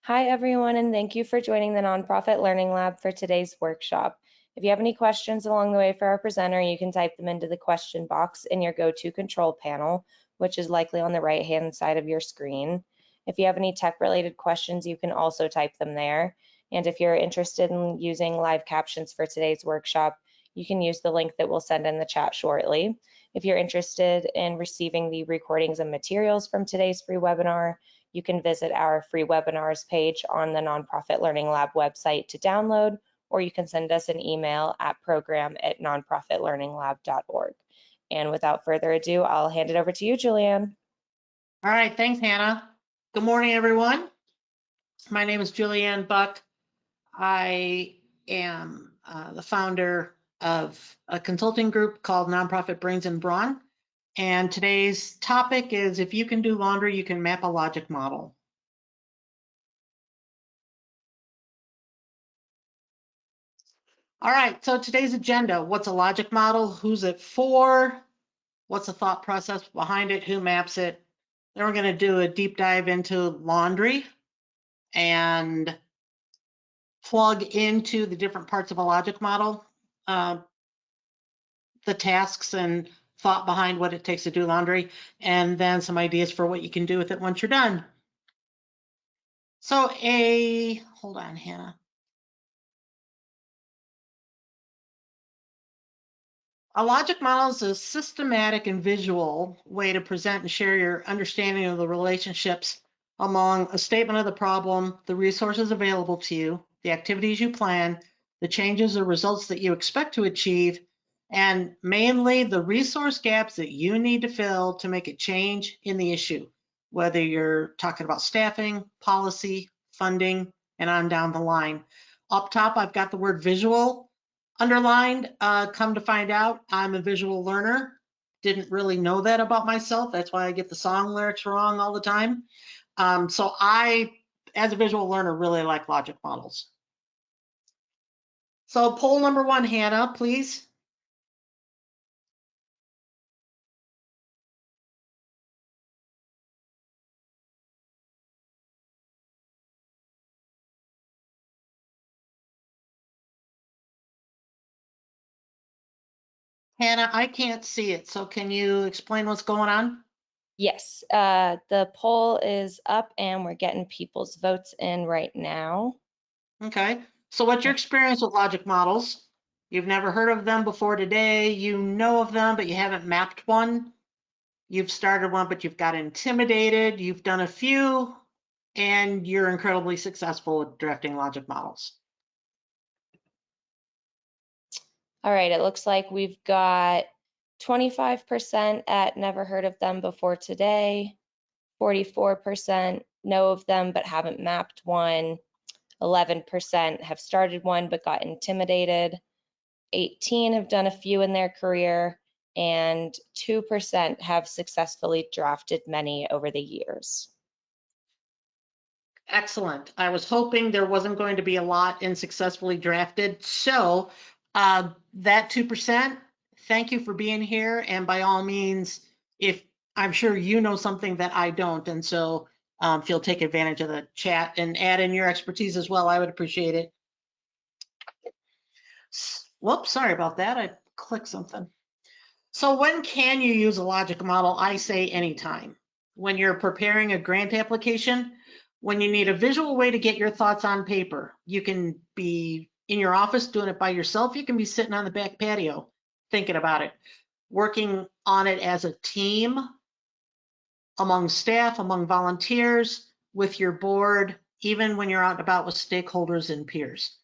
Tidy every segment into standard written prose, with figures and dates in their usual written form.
Hi, everyone, and thank you for joining the Nonprofit Learning Lab for today's workshop. If you have any questions along the way for our presenter, you can type them into the question box in your GoTo control panel, which is likely on the right-hand side of your screen. If you have any tech-related questions, you can also type them there. And if you're interested in using live captions for today's workshop, you can use the link that we'll send in the chat shortly. If you're interested in receiving the recordings and materials from today's free webinar, you can visit our free webinars page on the Nonprofit Learning Lab website to download, or you can send us an email at program@nonprofitlearninglab.org. And without further ado, I'll hand it over to you, Julianne. All right, thanks, Hannah. Good morning, everyone. My name is Julianne Buck. I am the founder of a consulting group called Nonprofit Brains and Brawn. And today's topic is, if you can do laundry, you can map a logic model. All right, so today's agenda: what's a logic model? Who's it for? What's the thought process behind it? Who maps it? Then we're going to do a deep dive into laundry and plug into the different parts of a logic model, the tasks and thought behind what it takes to do laundry, and then some ideas for what you can do with it once you're done. So hold on, Hannah. A logic model is a systematic and visual way to present and share your understanding of the relationships among a statement of the problem, the resources available to you, the activities you plan, the changes or results that you expect to achieve, and mainly the resource gaps that you need to fill to make a change in the issue, whether you're talking about staffing, policy, funding, and on down the line. Up top, I've got the word visual underlined. Come to find out, I'm a visual learner. Didn't really know that about myself. That's why I get the song lyrics wrong all the time. So I, as a visual learner, really like logic models. So poll number 1, Hannah, please. Hannah, I can't see it, so can you explain what's going on? Yes, the poll is up and we're getting people's votes in right now. Okay, so what's your experience with logic models? You've never heard of them before today. You know of them, but you haven't mapped one. You've started one, but you've got intimidated. You've done a few, and you're incredibly successful at drafting logic models. All right, it looks like we've got 25% at never heard of them before today, 44% know of them but haven't mapped one, 11% have started one but got intimidated, 18 have done a few in their career, and 2% have successfully drafted many over the years. Excellent. I was hoping there wasn't going to be a lot in successfully drafted. So that 2%, thank you for being here. And by all means, if I'm sure you know something that I don't, and so if you'll take advantage of the chat and add in your expertise as well, I would appreciate it. Whoops, sorry about that. I clicked something. So when can you use a logic model? I say anytime. When you're preparing a grant application, when you need a visual way to get your thoughts on paper. You can be in your office doing it by yourself. You can be sitting on the back patio thinking about it, working on it as a team, among staff, among volunteers, with your board, even when you're out and about with stakeholders and peers.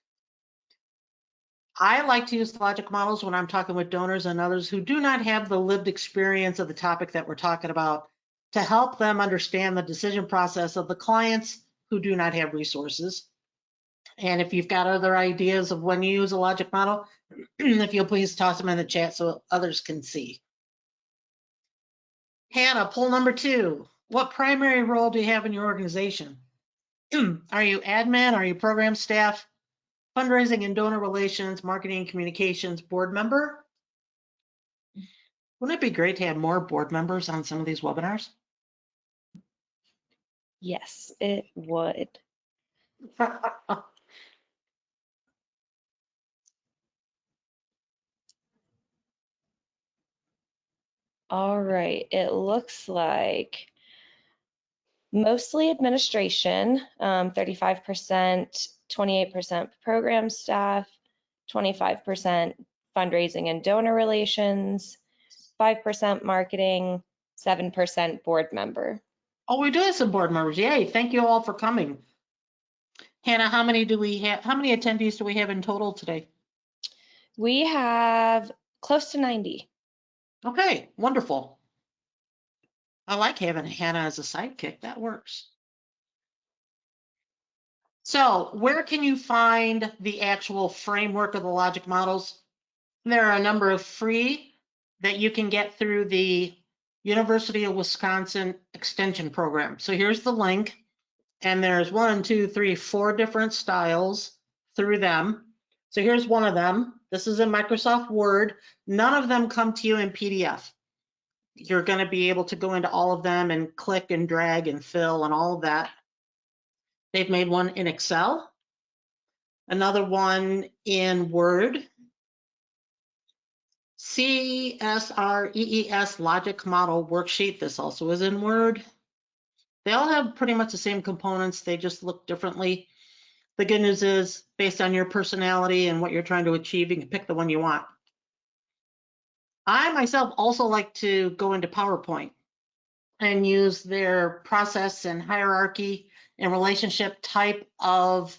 I like to use logic models when I'm talking with donors and others who do not have the lived experience of the topic that we're talking about, to help them understand the decision process of the clients who do not have resources. And if you've got other ideas of when you use a logic model, if you'll please toss them in the chat so others can see. Hannah, poll number 2. What primary role do you have in your organization? Are you admin? Are you program staff? Fundraising and donor relations, marketing and communications, board member? Wouldn't it be great to have more board members on some of these webinars? Yes, it would. All right, it looks like mostly administration, 35%, 28% program staff, 25% fundraising and donor relations, 5% marketing, 7% board member. Oh, we do have some board members. Yay, thank you all for coming. Hannah, how many do we have? How many attendees do we have in total today? We have close to 90. Okay, wonderful. I like having Hannah as a sidekick. That works. So where can you find the actual framework of the logic models? There are a number of free that you can get through the University of Wisconsin Extension Program. So here's the link, and there's 4 different styles through them. So here's one of them. This is in Microsoft Word. None of them come to you in PDF. You're going to be able to go into all of them and click and drag and fill and all of that. They've made one in Excel, another one in Word, CSREES Logic Model Worksheet. This also is in Word. They all have pretty much the same components. They just look differently. The good news is, based on your personality and what you're trying to achieve, you can pick the one you want. I myself also like to go into PowerPoint and use their process and hierarchy and relationship type of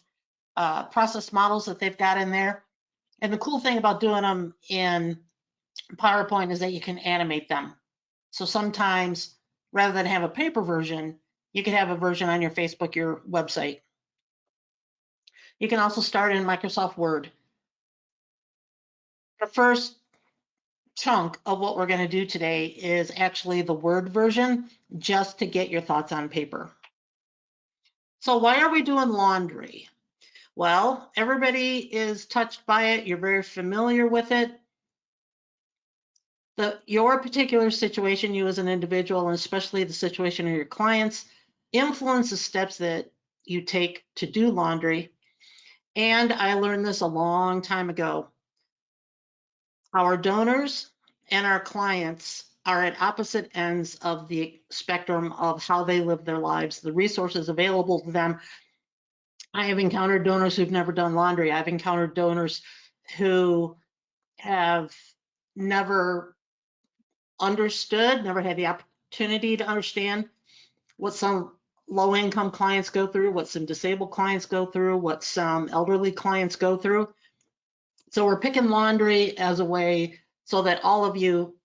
process models that they've got in there. And the cool thing about doing them in PowerPoint is that you can animate them. So sometimes, rather than have a paper version, you can have a version on your Facebook, your website. You can also start in Microsoft Word. The first chunk of what we're going to do today is actually the Word version, just to get your thoughts on paper. So why are we doing laundry? Well, everybody is touched by it. You're very familiar with it. Your particular situation, you as an individual, and especially the situation of your clients, influence the steps that you take to do laundry. And I learned this a long time ago. Our donors and our clients are at opposite ends of the spectrum of how they live their lives, the resources available to them. I have encountered donors who've never done laundry. I've encountered donors who have never understood, never had the opportunity to understand what some low-income clients go through, what some disabled clients go through, what some elderly clients go through. So we're picking laundry as a way so that all of you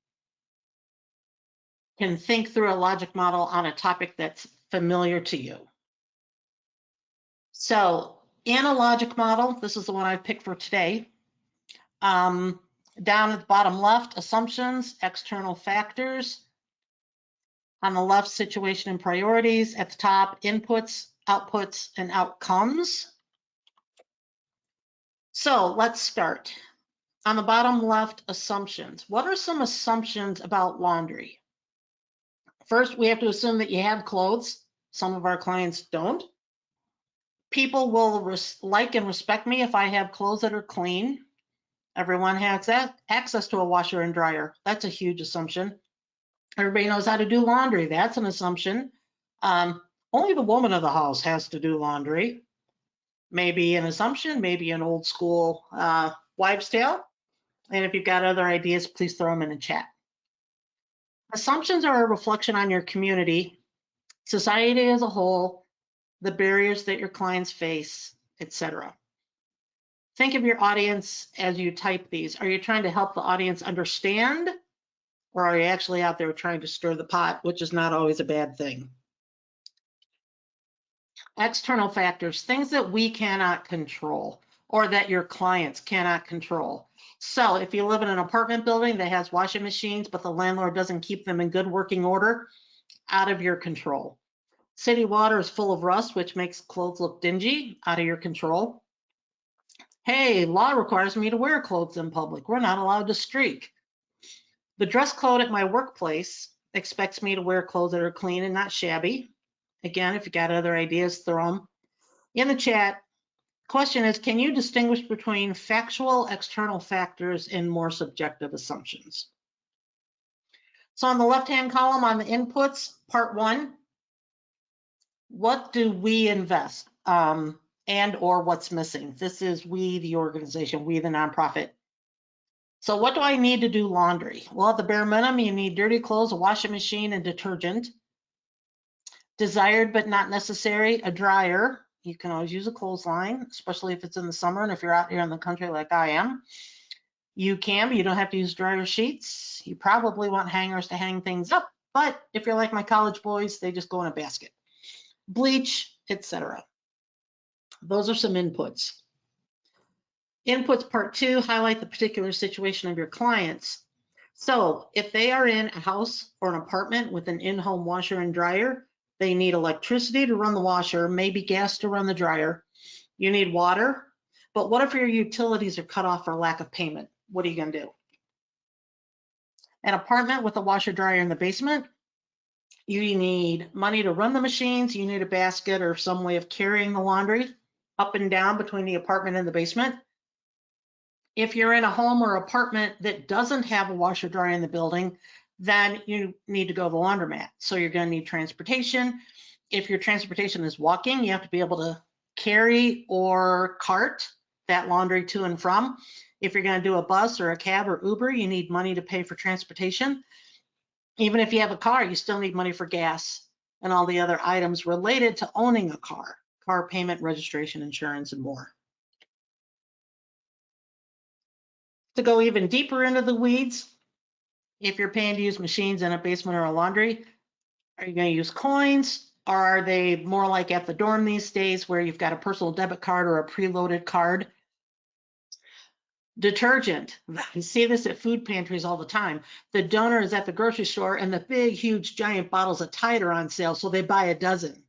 can think through a logic model on a topic that's familiar to you. So in a logic model, this is the one I've picked for today. Down at the bottom left, assumptions, external factors. On the left, situation and priorities. At the top, inputs, outputs, and outcomes. So let's start. On the bottom left, assumptions. What are some assumptions about laundry? First, we have to assume that you have clothes. Some of our clients don't. People will like and respect me if I have clothes that are clean. Everyone has access to a washer and dryer. That's a huge assumption. Everybody knows how to do laundry. That's an assumption. Only the woman of the house has to do laundry. Maybe an assumption, maybe an old school wives' tale. And if you've got other ideas, please throw them in the chat. Assumptions are a reflection on your community, society as a whole, the barriers that your clients face, etc. Think of your audience as you type these. Are you trying to help the audience understand, or are you actually out there trying to stir the pot, which is not always a bad thing? External factors, things that we cannot control or that your clients cannot control. So if you live in an apartment building that has washing machines, but the landlord doesn't keep them in good working order, out of your control. City water is full of rust, which makes clothes look dingy, out of your control. Hey, law requires me to wear clothes in public. We're not allowed to streak. The dress code at my workplace expects me to wear clothes that are clean and not shabby. Again, if you got other ideas, throw them In the chat, question is, can you distinguish between factual external factors and more subjective assumptions? So on the left-hand column on the inputs, part 1, what do we invest and or what's missing? This is we, the organization, we, the nonprofit. So what do I need to do laundry? Well, at the bare minimum, you need dirty clothes, a washing machine, and detergent. Desired but not necessary, a dryer. You can always use a clothesline, especially if it's in the summer and if you're out here in the country like I am. You can, but you don't have to use dryer sheets. You probably want hangers to hang things up, but if you're like my college boys, they just go in a basket. Bleach, etc. Those are some inputs. Inputs part 2 highlight the particular situation of your clients. So if they are in a house or an apartment with an in-home washer and dryer, they need electricity to run the washer, maybe gas to run the dryer. You need water, but what if your utilities are cut off for lack of payment? What are you going to do? An apartment with a washer dryer in the basement, you need money to run the machines, you need a basket or some way of carrying the laundry up and down between the apartment and the basement. If you're in a home or apartment that doesn't have a washer dryer in the building, then you need to go to the laundromat. So you're going to need transportation. If your transportation is walking, you have to be able to carry or cart that laundry to and from. If you're going to do a bus or a cab or Uber, you need money to pay for transportation. Even if you have a car, you still need money for gas and all the other items related to owning a car payment, registration, insurance, and more. To go even deeper into the weeds, if you're paying to use machines in a basement or a laundry, are you going to use coins? Or are they more like at the dorm these days where you've got a personal debit card or a preloaded card? Detergent. You see this at food pantries all the time. The donor is at the grocery store and the big, huge, giant bottles of Tide are on sale, so they buy a dozen.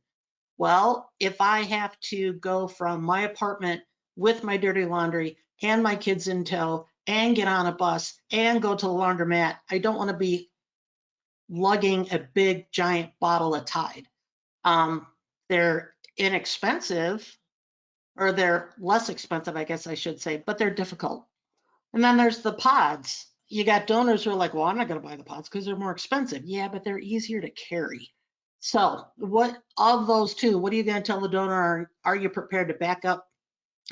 Well, if I have to go from my apartment with my dirty laundry and my kids in tow and get on a bus and go to the laundromat, I don't want to be lugging a big, giant bottle of Tide. They're inexpensive, or they're less expensive, I guess I should say, but they're difficult. And then there's the pods. You got donors who are like, well, I'm not going to buy the pods because they're more expensive. Yeah, but they're easier to carry. So what of those two, what are you going to tell the donor? Are you prepared to back up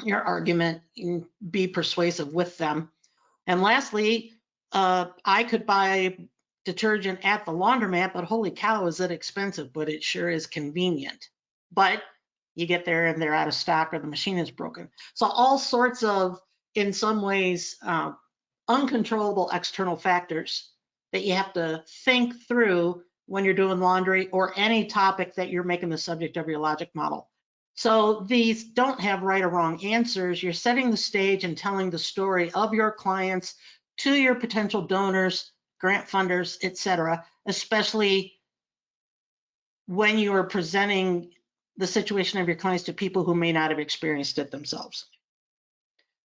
your argument and be persuasive with them? And lastly, I could buy detergent at the laundromat, but holy cow, is it expensive, but it sure is convenient. But you get there and they're out of stock or the machine is broken. So all sorts of, in some ways, uncontrollable external factors that you have to think through when you're doing laundry or any topic that you're making the subject of your logic model. So these don't have right or wrong answers. You're setting the stage and telling the story of your clients to your potential donors, grant funders, etc., especially when you are presenting the situation of your clients to people who may not have experienced it themselves.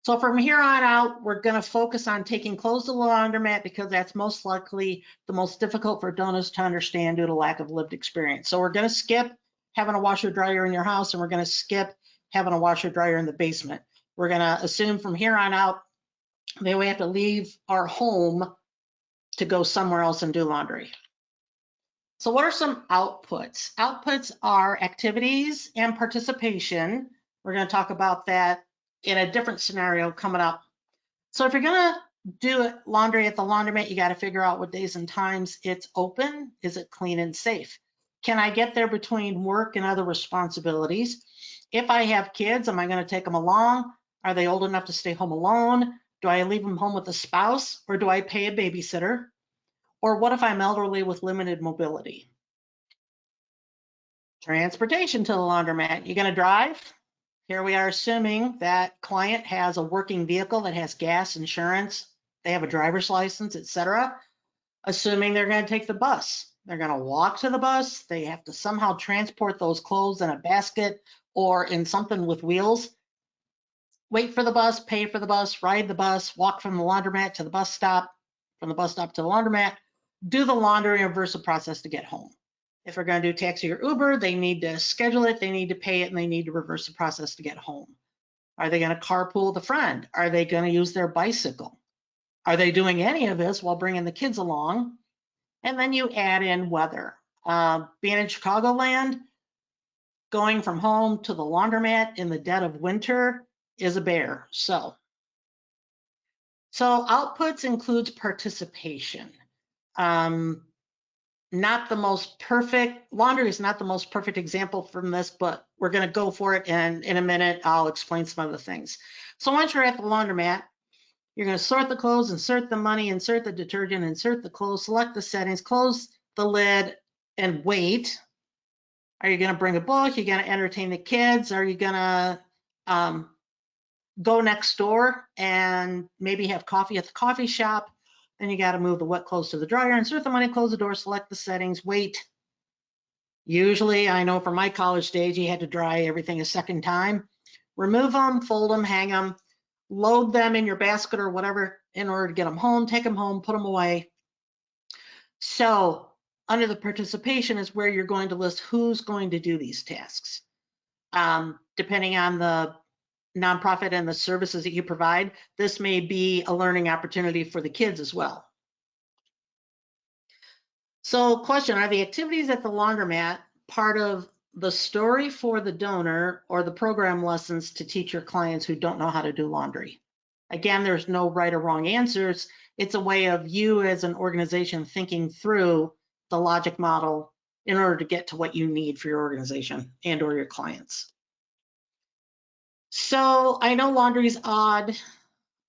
So from here on out, we're going to focus on taking clothes to the laundromat because that's most likely the most difficult for donors to understand due to lack of lived experience. So we're going to skip having a washer dryer in your house, and we're going to skip having a washer dryer in the basement. We're going to assume from here on out that we have to leave our home to go somewhere else and do laundry. So what are some outputs? Outputs are activities and participation. We're going to talk about that in a different scenario coming up. So if you're going to do laundry at the laundromat, you got to figure out what days and times it's open. Is it clean and safe? Can I get there between work and other responsibilities? If I have kids, am I going to take them along? Are they old enough to stay home alone? Do I leave them home with a spouse, or do I pay a babysitter? Or what if I'm elderly with limited mobility? Transportation to the laundromat. You going to drive? Here we are assuming that client has a working vehicle that has gas, insurance, they have a driver's license, etc. Assuming they're going to take the bus. They're going to walk to the bus. They have to somehow transport those clothes in a basket or in something with wheels. Wait for the bus, pay for the bus, ride the bus, walk from the laundromat to the bus stop, from the bus stop to the laundromat, do the laundry and reverse the process to get home. If they're going to do taxi or Uber, they need to schedule it, they need to pay it, and they need to reverse the process to get home. Are they going to carpool with a friend? Are they going to use their bicycle? Are they doing any of this while bringing the kids along? And then you add in weather. Being in Chicagoland, going from home to the laundromat in the dead of winter is a bear. So outputs includes participation. Not the most perfect, laundry is not the most perfect example from this, but we're going to go for it. And in a minute, I'll explain some other things. So once you're at the laundromat, you're going to sort the clothes, insert the money, insert the detergent, insert the clothes, select the settings, close the lid, and wait. Are you going to bring a book? Are you going to entertain the kids? Are you going to go next door and maybe have coffee at the coffee shop? Then you got to move the wet clothes to the dryer, insert the money, close the door, select the settings, wait. Usually, I know from my college days, you had to dry everything a second time. Remove them, fold them, hang them, load them in your basket or whatever in order to get them home, take them home, put them away. So under the participation is where you're going to list who's going to do these tasks. Depending on the nonprofit and the services that you provide, this may be a learning opportunity for the kids as well. So question, are the activities at the laundromat part of the story for the donor or the program lessons to teach your clients who don't know how to do laundry? Again, there's no right or wrong answers. It's a way of you as an organization thinking through the logic model in order to get to what you need for your organization and or your clients. So I know laundry is odd,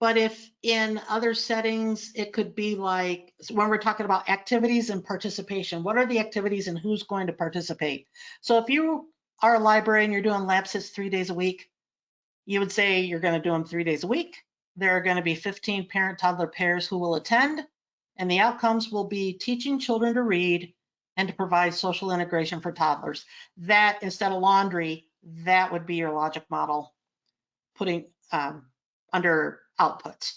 but if in other settings, it could be like, when we're talking about activities and participation, what are the activities and who's going to participate? So if you are a library and you're doing lab sits 3 days a week, you would say you're going to do them 3 days a week. There are going to be 15 parent-toddler pairs who will attend, and the outcomes will be teaching children to read and to provide social integration for toddlers. That, instead of laundry, that would be your logic model putting under outputs.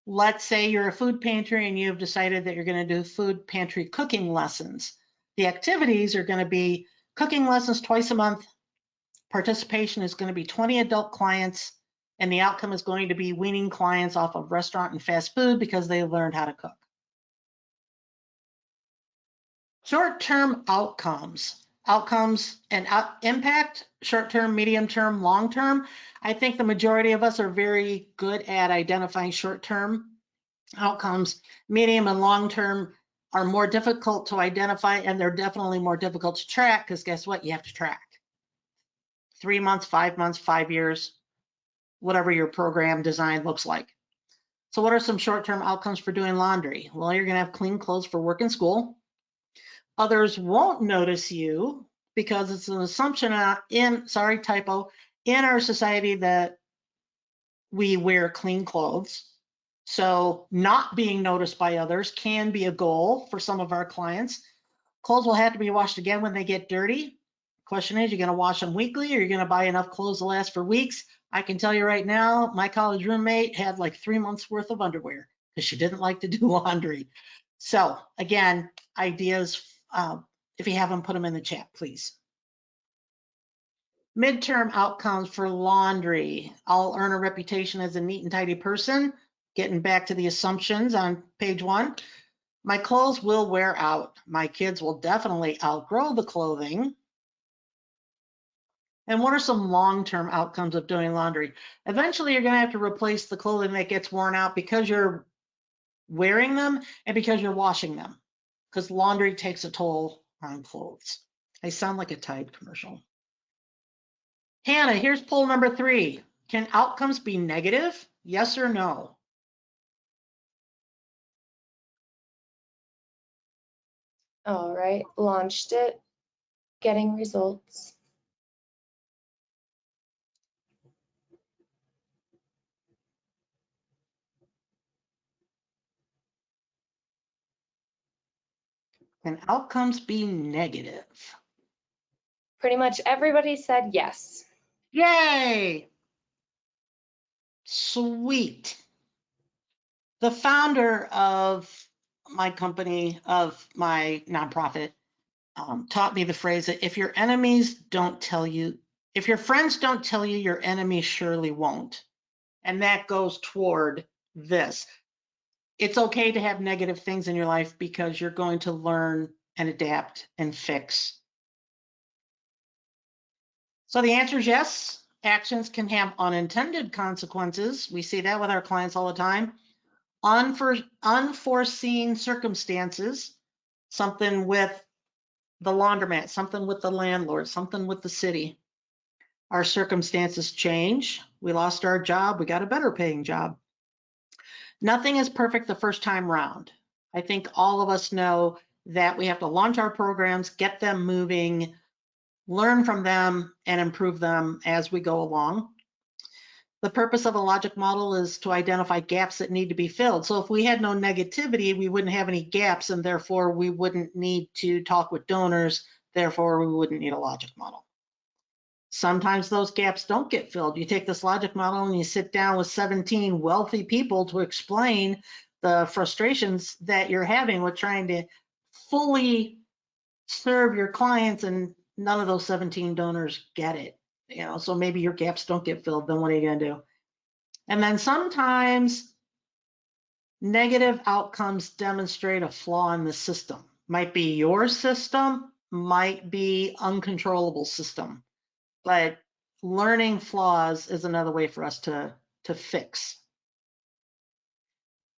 Let's say you're a food pantry and you've decided that you're going to do food pantry cooking lessons. The activities are going to be cooking lessons twice a month. Participation is going to be 20 adult clients, and the outcome is going to be weaning clients off of restaurant and fast food because they learned how to cook. Short-term outcomes. Outcomes and impact, short-term, medium-term, long-term. I think the majority of us are very good at identifying short-term outcomes. Medium and long-term are more difficult to identify, and they're definitely more difficult to track because guess what? You have to track 3 months, 5 months, 5 years, whatever your program design looks like. So what are some short-term outcomes for doing laundry? Well, you're going to have clean clothes for work and school. Others won't notice you because it's an assumption in our society that we wear clean clothes. So not being noticed by others can be a goal for some of our clients. Clothes will have to be washed again when they get dirty. Question is, you're going to wash them weekly or you're going to buy enough clothes to last for weeks? I can tell you right now, my college roommate had like 3 months worth of underwear because she didn't like to do laundry. So again, ideas, if you have them, put them in the chat, please. Midterm outcomes for laundry. I'll earn a reputation as a neat and tidy person. Getting back to the assumptions on page 1. My clothes will wear out. My kids will definitely outgrow the clothing. And what are some long-term outcomes of doing laundry? Eventually, you're going to have to replace the clothing that gets worn out because you're wearing them and because you're washing them, because laundry takes a toll on clothes. I sound like a Tide commercial. Hannah, here's poll number 3. Can outcomes be negative? Yes or no? All right, launched it, getting results. Can outcomes be negative? Pretty much everybody said yes. Yay! Sweet. The founder of my company, of my nonprofit, taught me the phrase that if your enemies don't tell you, if your friends don't tell you, your enemies surely won't. And that goes toward this. It's okay to have negative things in your life because you're going to learn and adapt and fix. So the answer is yes. Actions can have unintended consequences. We see that with our clients all the time. Unforeseen circumstances, something with the laundromat, something with the landlord, something with the city. Our circumstances change. We lost our job. We got a better paying job. Nothing is perfect the first time round. I think all of us know that we have to launch our programs, get them moving, learn from them, and improve them as we go along. The purpose of a logic model is to identify gaps that need to be filled. So if we had no negativity, we wouldn't have any gaps, and therefore we wouldn't need to talk with donors. Therefore, we wouldn't need a logic model. Sometimes those gaps don't get filled. You take this logic model and you sit down with 17 wealthy people to explain the frustrations that you're having with trying to fully serve your clients, and none of those 17 donors get it. So maybe your gaps don't get filled. Then what are you going to do? And then sometimes negative outcomes demonstrate a flaw in the system. Might be your system, might be uncontrollable system. But learning flaws is another way for us to fix.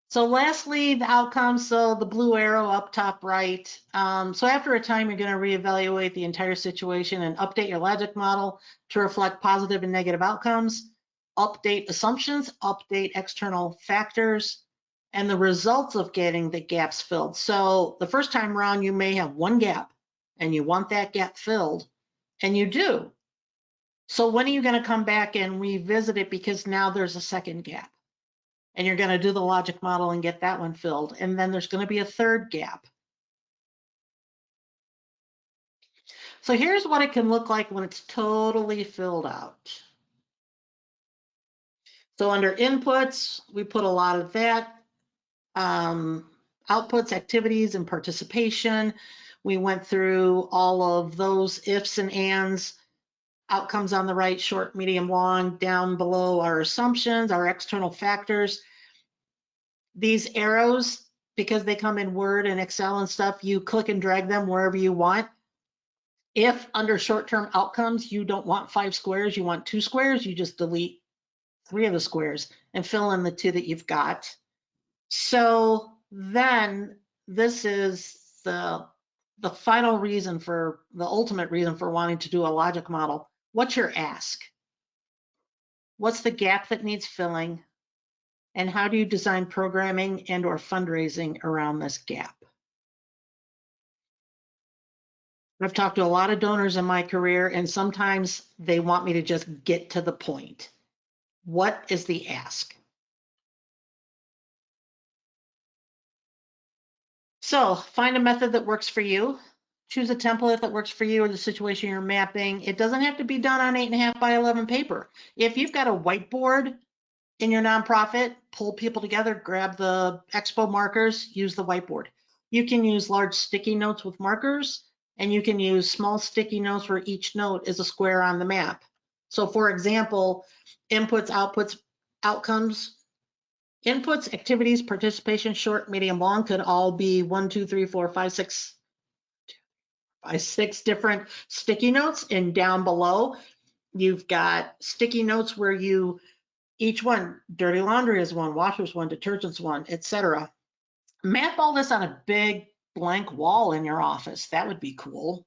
So lastly, the outcomes, so the blue arrow up top right. So after a time, you're going to reevaluate the entire situation and update your logic model to reflect positive and negative outcomes, update assumptions, update external factors, and the results of getting the gaps filled. So the first time around, you may have one gap and you want that gap filled, and you do. So when are you going to come back and revisit it, because now there's a second gap? And you're going to do the logic model and get that one filled. And then there's going to be a third gap. So here's what it can look like when it's totally filled out. So under inputs, we put a lot of that. Outputs, activities, and participation. We went through all of those ifs and ands. Outcomes on the right, short, medium, long. Down below, our assumptions, our external factors. These arrows, because they come in Word and Excel and stuff, you click and drag them wherever you want. If under short-term outcomes, you don't want 5 squares, you want 2 squares, you just delete 3 of the squares and fill in the 2 that you've got. So then this is the final reason, for the ultimate reason for wanting to do a logic model. What's your ask? What's the gap that needs filling? And how do you design programming and or fundraising around this gap? I've talked to a lot of donors in my career, and sometimes they want me to just get to the point. What is the ask? So find a method that works for you. Choose a template that works for you or the situation you're mapping. It doesn't have to be done on 8.5 by 11 paper. If you've got a whiteboard in your nonprofit, pull people together, grab the expo markers, use the whiteboard. You can use large sticky notes with markers, and you can use small sticky notes where each note is a square on the map. So for example, inputs, outputs, outcomes, inputs, activities, participation, short, medium, long could all be 1, 2, 3, 4, 5, 6 different sticky notes. And down below, you've got sticky notes where you, each one, dirty laundry is one, washers one, detergents one, etc. Map all this on a big blank wall in your office. That would be cool.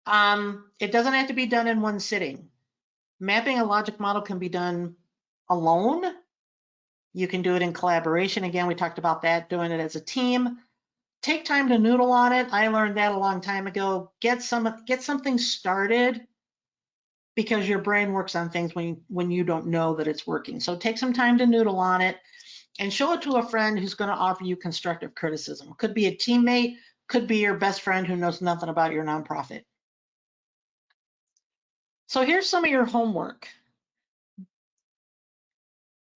It doesn't have to be done in one sitting. Mapping a logic model can be done alone. You can do it in collaboration. Again, we talked about that, doing it as a team. Take time to noodle on it. I learned that a long time ago. Get something started, because your brain works on things when you don't know that it's working. So take some time to noodle on it and show it to a friend who's going to offer you constructive criticism. Could be a teammate, could be your best friend who knows nothing about your nonprofit. So here's some of your homework.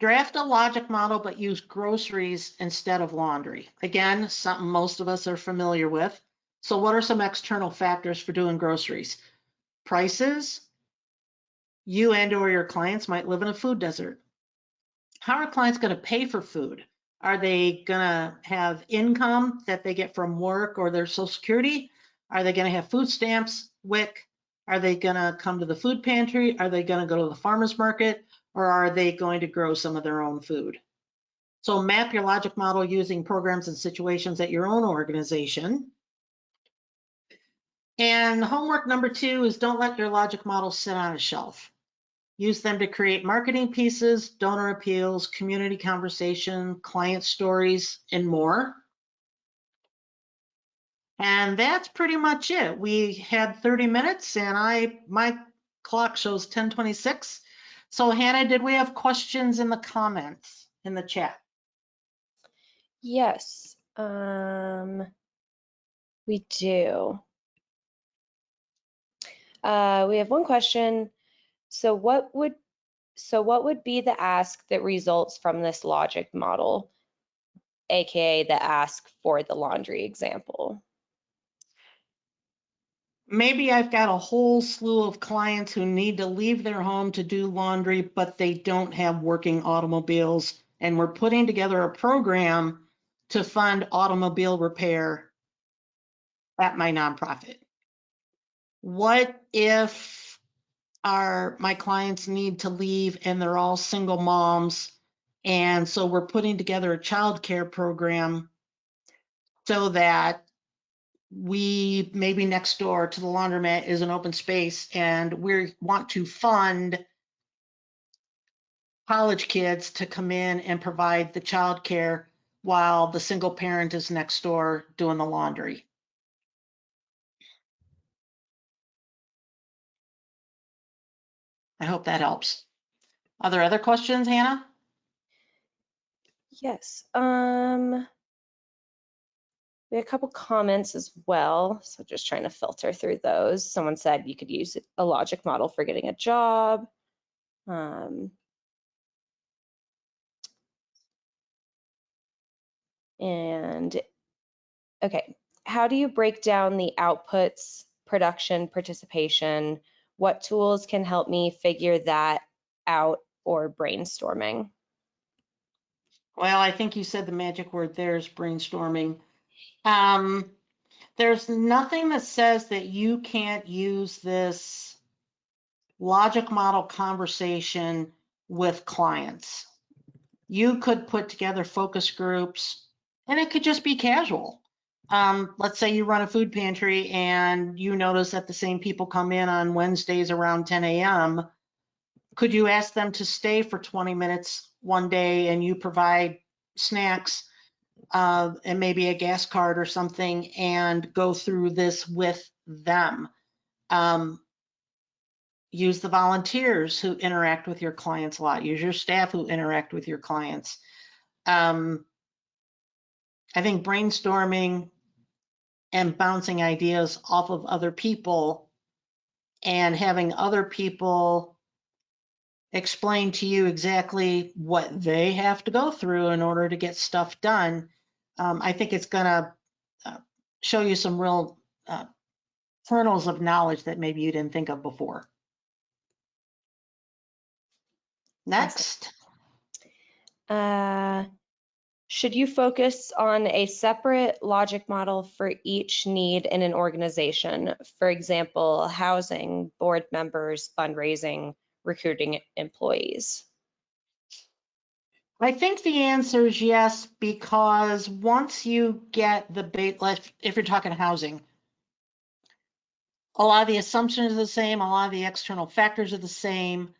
Draft a logic model, but use groceries instead of laundry. Again, something most of us are familiar with. So what are some external factors for doing groceries? Prices. You and or your clients might live in a food desert. How are clients going to pay for food? Are they going to have income that they get from work or their Social Security? Are they going to have food stamps, WIC? Are they going to come to the food pantry? Are they going to go to the farmer's market? Or are they going to grow some of their own food? So map your logic model using programs and situations at your own organization. And homework number 2 is don't let your logic model sit on a shelf. Use them to create marketing pieces, donor appeals, community conversation, client stories, and more. And that's pretty much it. We had 30 minutes and my clock shows 10:26. So Hannah, did we have questions in the comments in the chat? Yes, we do. We have one question. So what would be the ask that results from this logic model, aka the ask for the laundry example? Maybe I've got a whole slew of clients who need to leave their home to do laundry, but they don't have working automobiles. And we're putting together a program to fund automobile repair at my nonprofit. What if my clients need to leave and they're all single moms? And so we're putting together a child care program so that we maybe next door to the laundromat is an open space and we want to fund college kids to come in and provide the child care while the single parent is next door doing the laundry. I hope that helps. Are there other questions, Hannah? Yes. We had a couple comments as well, so just trying to filter through those. Someone said you could use a logic model for getting a job. And okay, how do you break down the outputs, production, participation? What tools can help me figure that out or brainstorming? Well, I think you said the magic word there is brainstorming. There's nothing that says that you can't use this logic model conversation with clients. You could put together focus groups and it could just be casual. Let's say you run a food pantry and you notice that the same people come in on Wednesdays around 10 a.m. Could you ask them to stay for 20 minutes one day and you provide snacks and maybe a gas card or something and go through this with them? Use the volunteers who interact with your clients a lot. Use your staff who interact with your clients. I think brainstorming and bouncing ideas off of other people and having other people explain to you exactly what they have to go through in order to get stuff done, I think it's going to show you some real kernels of knowledge that maybe you didn't think of before. Next. Should you focus on a separate logic model for each need in an organization? For example, housing, board members, fundraising, recruiting employees? I think the answer is yes, because once you get the base, if you're talking housing, a lot of the assumptions are the same, a lot of the external factors are the same.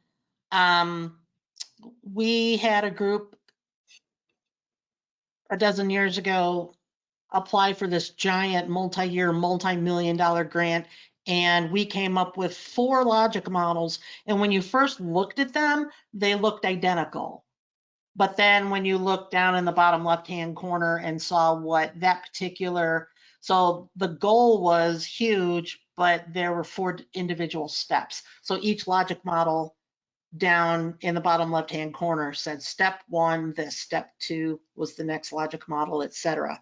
We had a group a dozen years ago apply for this giant multi-year, multi-million-dollar grant, and we came up with 4 logic models. And when you first looked at them, they looked identical. But then when you look down in the bottom left-hand corner and saw what that particular, so the goal was huge, but there were 4 individual steps. So each logic model down in the bottom left-hand corner said step 1, this, step 2 was the next logic model, etc.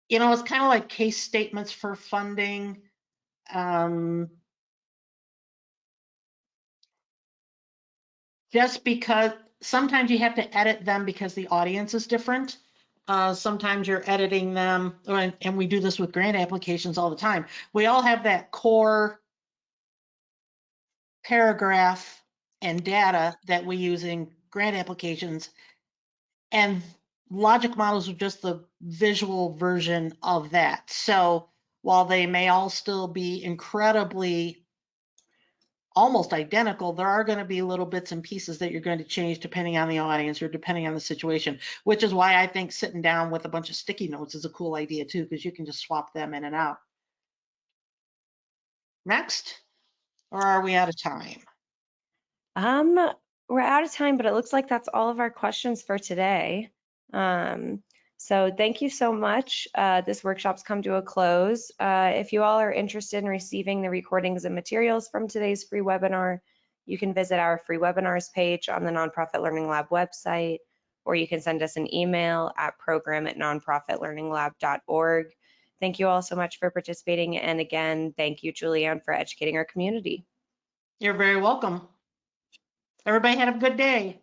You know, it's kind of like case statements for funding. Just because sometimes you have to edit them because the audience is different. Sometimes you're editing them, and we do this with grant applications all the time. We all have that core paragraph and data that we use in grant applications, and logic models are just the visual version of that. So while they may all still be incredibly almost identical, there are going to be little bits and pieces that you're going to change depending on the audience or depending on the situation, which is why I think sitting down with a bunch of sticky notes is a cool idea too, because you can just swap them in and out. Next, or are we out of time? Um, we're out of time, but it looks like that's all of our questions for today. Um, so thank you so much. This workshop's come to a close. If you all are interested in receiving the recordings and materials from today's free webinar, you can visit our free webinars page on the Nonprofit Learning Lab website, or you can send us an email at program@nonprofitlearninglab.org. Thank you all so much for participating. And again, thank you, Julianne, for educating our community. You're very welcome. Everybody have a good day.